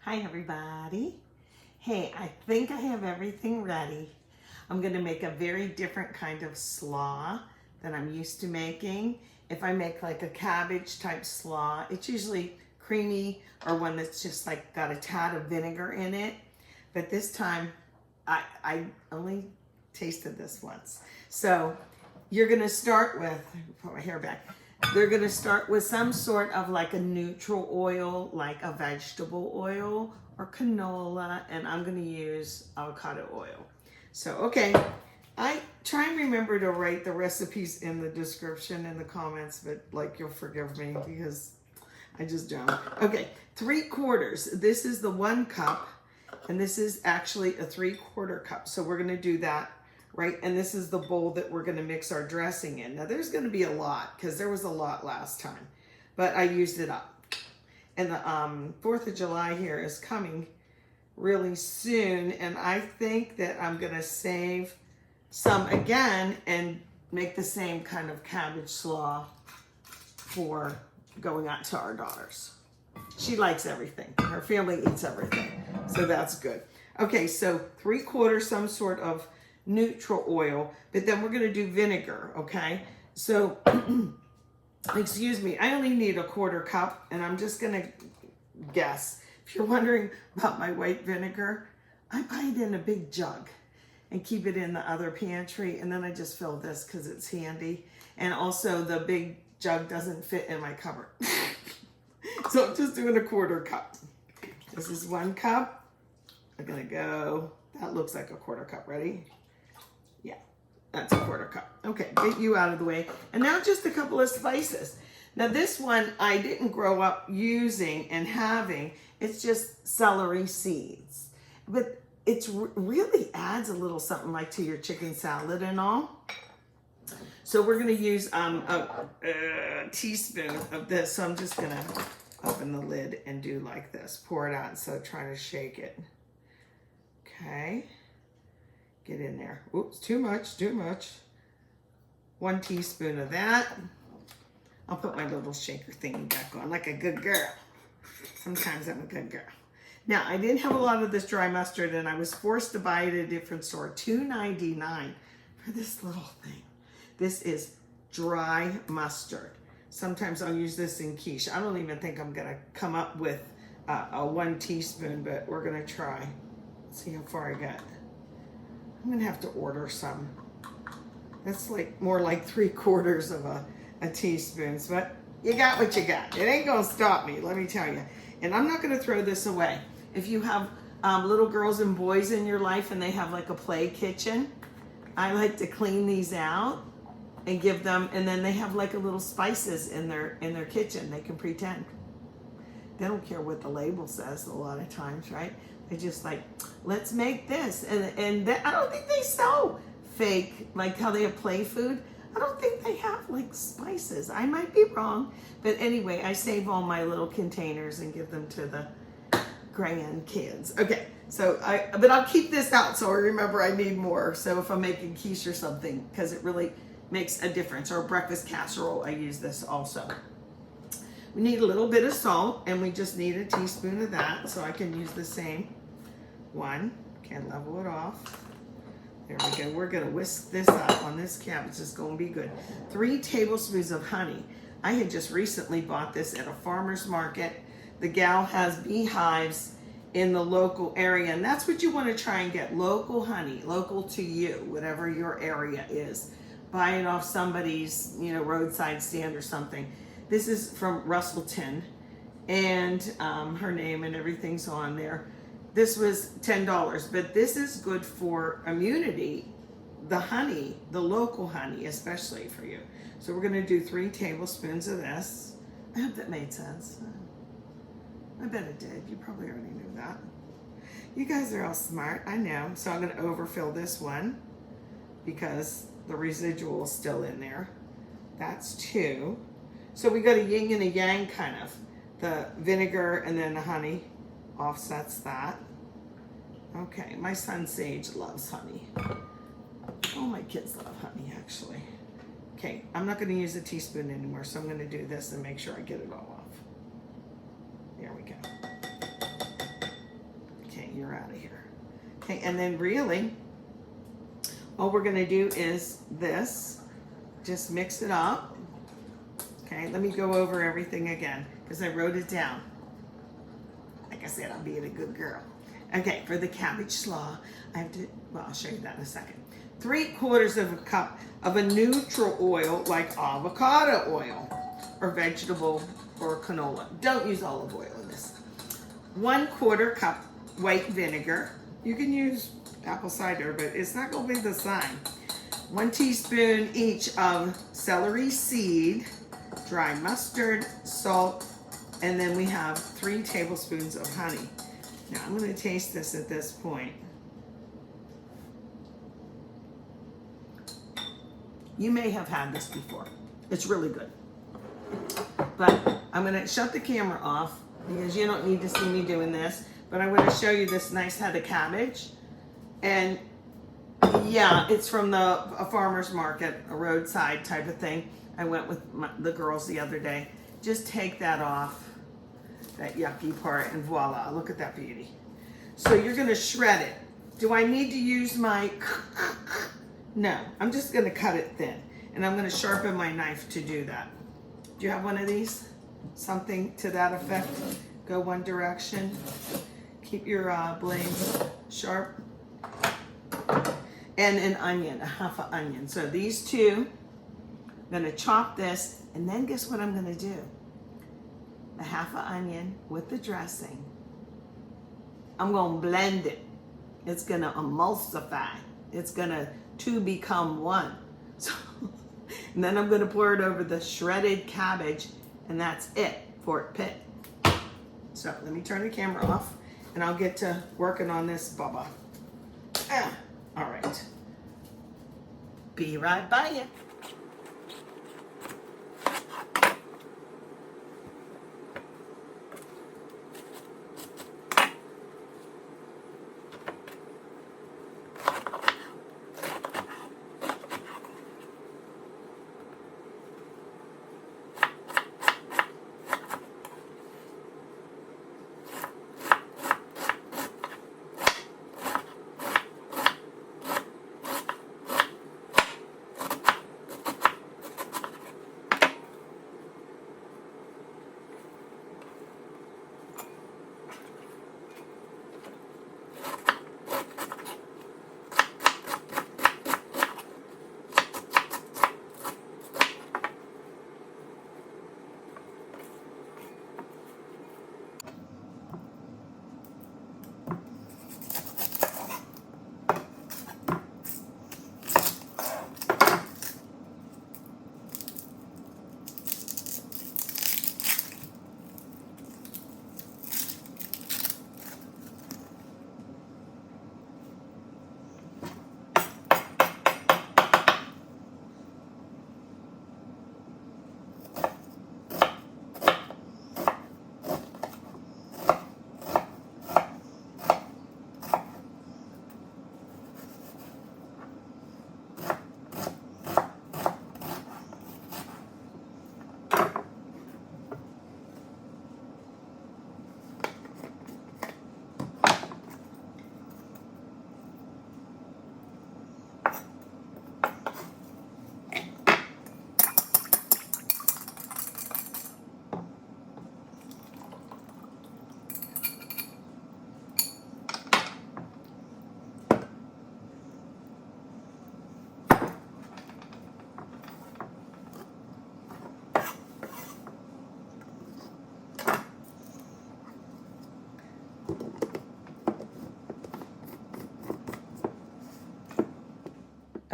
Hi everybody. Hey, I think I have everything ready. I'm going to make a very different kind of slaw than I'm used to making. If I make like a cabbage type slaw, it's usually creamy or one that's just like got a tad of vinegar in it. But this time I only tasted this once. So you're going to start with, put my hair back. They're going to start with some sort of like a neutral oil, like a vegetable oil or canola, and I'm going to use avocado oil. So, okay, I try and remember to write the recipes in the description in the comments, but like you'll forgive me because I just don't. Okay, 3/4. This is the 1 cup, and this is actually a 3/4 cup. So we're going to do that. Right, and this is the bowl that we're going to mix our dressing in. Now there's going to be a lot because there was a lot last time, but I used it up. And the 4th of July here is coming really soon, and I think that I'm going to save some again and make the same kind of cabbage slaw for going out to our daughters. She likes everything. Her family eats everything, so that's good. Okay, so 3/4 some sort of neutral oil, but then we're going to do vinegar. Okay, so excuse me, I only need a 1/4 cup, and I'm just going to guess. If you're wondering about my white vinegar, I buy it in a big jug and keep it in the other pantry, and then I just fill this because it's handy, and also the big jug doesn't fit in my cupboard. So I'm just doing a 1/4 cup. This is 1 cup. I'm going to go, that looks like a 1/4 cup. Ready? Yeah, that's a 1/4 cup. Okay, get you out of the way. And now just a couple of spices. Now this one I didn't grow up using and having. It's just celery seeds. But it really adds a little something like to your chicken salad and all. So we're going to use a teaspoon of this. So I'm just going to open the lid and do like this. Pour it out instead of trying to shake it. Okay. Get in there. Oops, too much, too much. 1 teaspoon of that. I'll put my little shaker thingy back on like a good girl. Sometimes I'm a good girl. Now, I didn't have a lot of this dry mustard, and I was forced to buy it at a different store. $2.99 for this little thing. This is dry mustard. Sometimes I'll use this in quiche. I don't even think I'm going to come up with a 1 teaspoon, but we're going to try. Let's see how far I get. I'm gonna have to order some. That's like more like 3/4 of a teaspoon, but you got what you got. It ain't gonna stop me, let me tell you. And I'm not gonna throw this away. If you have little girls and boys in your life and they have like a play kitchen, I like to clean these out and give them, and then they have like a little spices in their kitchen. They can pretend. They don't care what the label says a lot of times, right? They just like, let's make this. And I don't think they sell fake, like how they have play food. I don't think they have like spices. I might be wrong. But anyway, I save all my little containers and give them to the grandkids. Okay, so but I'll keep this out so I remember I need more. So if I'm making quiche or something, because it really makes a difference. Or breakfast casserole, I use this also. We need a little bit of salt, and we just need a teaspoon of that, so I can use the same one. Can level it off. There we go. We're going to whisk this up on this cabbage. It's going to be good. 3 tablespoons of honey. I had just recently bought this at a farmer's market. The gal has beehives in the local area, and that's what you want to try and get. Local honey, local to you, whatever your area is. Buy it off somebody's, roadside stand or something. This is from Russellton, and her name and everything's on there. This was $10, but this is good for immunity. The honey, the local honey, especially for you. So we're going to do 3 tablespoons of this. I hope that made sense. I bet it did. You probably already knew that. You guys are all smart. I know. So I'm going to overfill this one because the residual is still in there. That's 2. So we got a yin and a yang kind of. The vinegar and then the honey offsets that. Okay, my son Sage loves honey. All my kids love honey, actually. Okay, I'm not going to use a teaspoon anymore, so I'm going to do this and make sure I get it all off. There we go. you're out of here. Okay, and then really, all we're gonna do is this. Just mix it up. Okay, let me go over everything again because I wrote it down. Like I said, I'm being a good girl. Okay, for the cabbage slaw, I have to, well, I'll show you that in a second. 3/4 of a cup of a neutral oil like avocado oil or vegetable or canola. Don't use olive oil in this. 1/4 cup white vinegar. You can use apple cider, but it's not gonna be the same. 1 teaspoon each of celery seed, dry mustard, salt, and then we have 3 tablespoons of honey. Now I'm gonna taste this at this point. You may have had this before. It's really good. But I'm gonna shut the camera off because you don't need to see me doing this, but I want to show you this nice head of cabbage. And yeah, it's from a farmer's market, a roadside type of thing. I went with the girls the other day. Just take that off, that yucky part, and voila, look at that beauty. So you're gonna shred it. Do I need to use my, no, I'm just gonna cut it thin. And I'm gonna sharpen my knife to do that. Do you have one of these? Something to that effect? Go one direction. Keep your blades sharp. And an onion, a half an onion. So these two, I'm gonna chop this, and then guess what I'm gonna do? A half an onion with the dressing. I'm gonna blend it. It's gonna emulsify. It's gonna two become one. So, and then I'm gonna pour it over the shredded cabbage, and that's it for it pit. So let me turn the camera off, and I'll get to working on this, Bubba. All right. Be right by you.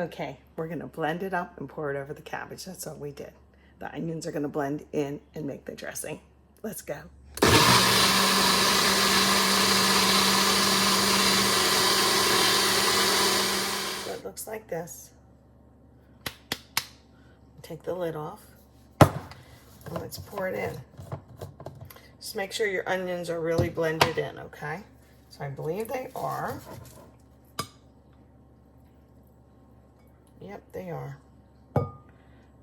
Okay, we're gonna blend it up and pour it over the cabbage. That's all we did. The onions are gonna blend in and make the dressing. Let's go. So it looks like this. Take the lid off and let's pour it in. Just make sure your onions are really blended in, okay? So I believe they are. Yep, they are. I'm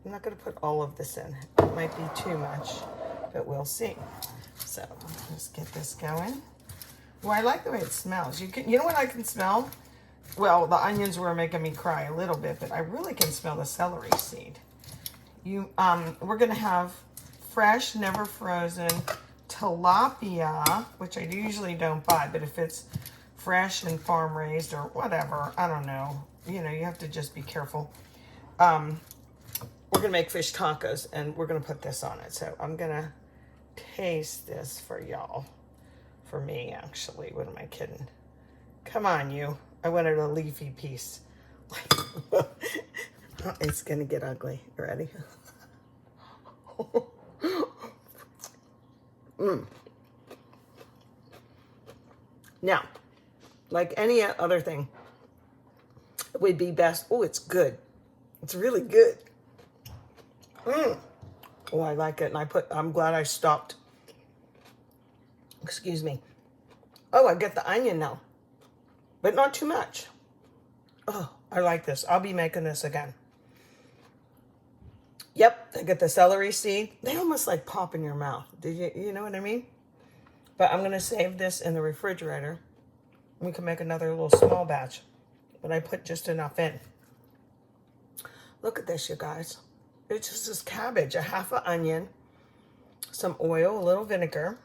not going to put all of this in. It might be too much, but we'll see. So let's get this going. Well, I like the way it smells. You know what I can smell? Well, the onions were making me cry a little bit, but I really can smell the celery seed. We're gonna have fresh, never frozen tilapia, which I usually don't buy, but if it's fresh and farm raised or whatever, I don't know. You know, you have to just be careful. We're gonna make fish tacos and we're gonna put this on it. So I'm gonna taste this for y'all. For me, actually. What am I kidding? Come on, you. I wanted a leafy piece. It's gonna get ugly. You ready? Now, like any other thing, it would be best. Oh, it's good. It's really good. Oh, I like it. And I'm glad I stopped. Excuse me. Oh, I get the onion now, but not too much. Oh, I like this. I'll be making this again. Yep, I get the celery seed. They almost like pop in your mouth. You know what I mean? But I'm gonna save this in the refrigerator. We can make another little small batch, but I put just enough in. Look at this, you guys. It's just this cabbage, a half an onion, some oil, a little vinegar.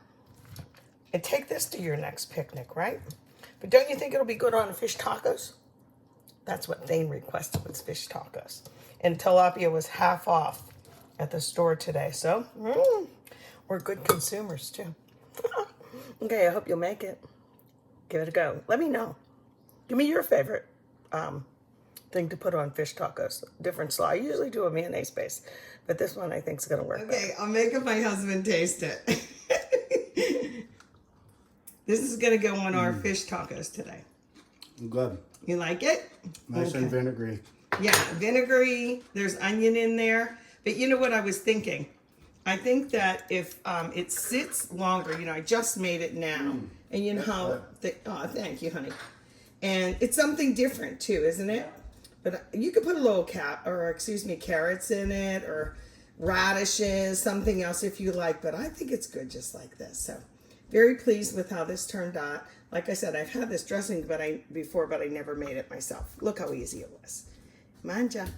And take this to your next picnic, right? But don't you think it'll be good on fish tacos? That's what Thane requested, was fish tacos. And tilapia was half off at the store today. So we're good consumers too. Okay, I hope you'll make it. Give it a go. Let me know. Give me your favorite thing to put on fish tacos. Different slaw. I usually do a mayonnaise base, but this one I think is going to work. Okay, I'll make it my husband taste it. This is going to go on our fish tacos today. Good. You like it? Nice and vinegary. Yeah, vinegary. There's onion in there. But you know what I was thinking? I think that if it sits longer, you know, I just made it now. And you know how, oh, thank you, honey. And it's something different too, isn't it? But you could put a little carrots in it, or radishes, something else if you like. But I think it's good just like this. So very pleased with how this turned out. Like I said, I've had this dressing before, but I never made it myself. Look how easy it was. Manja.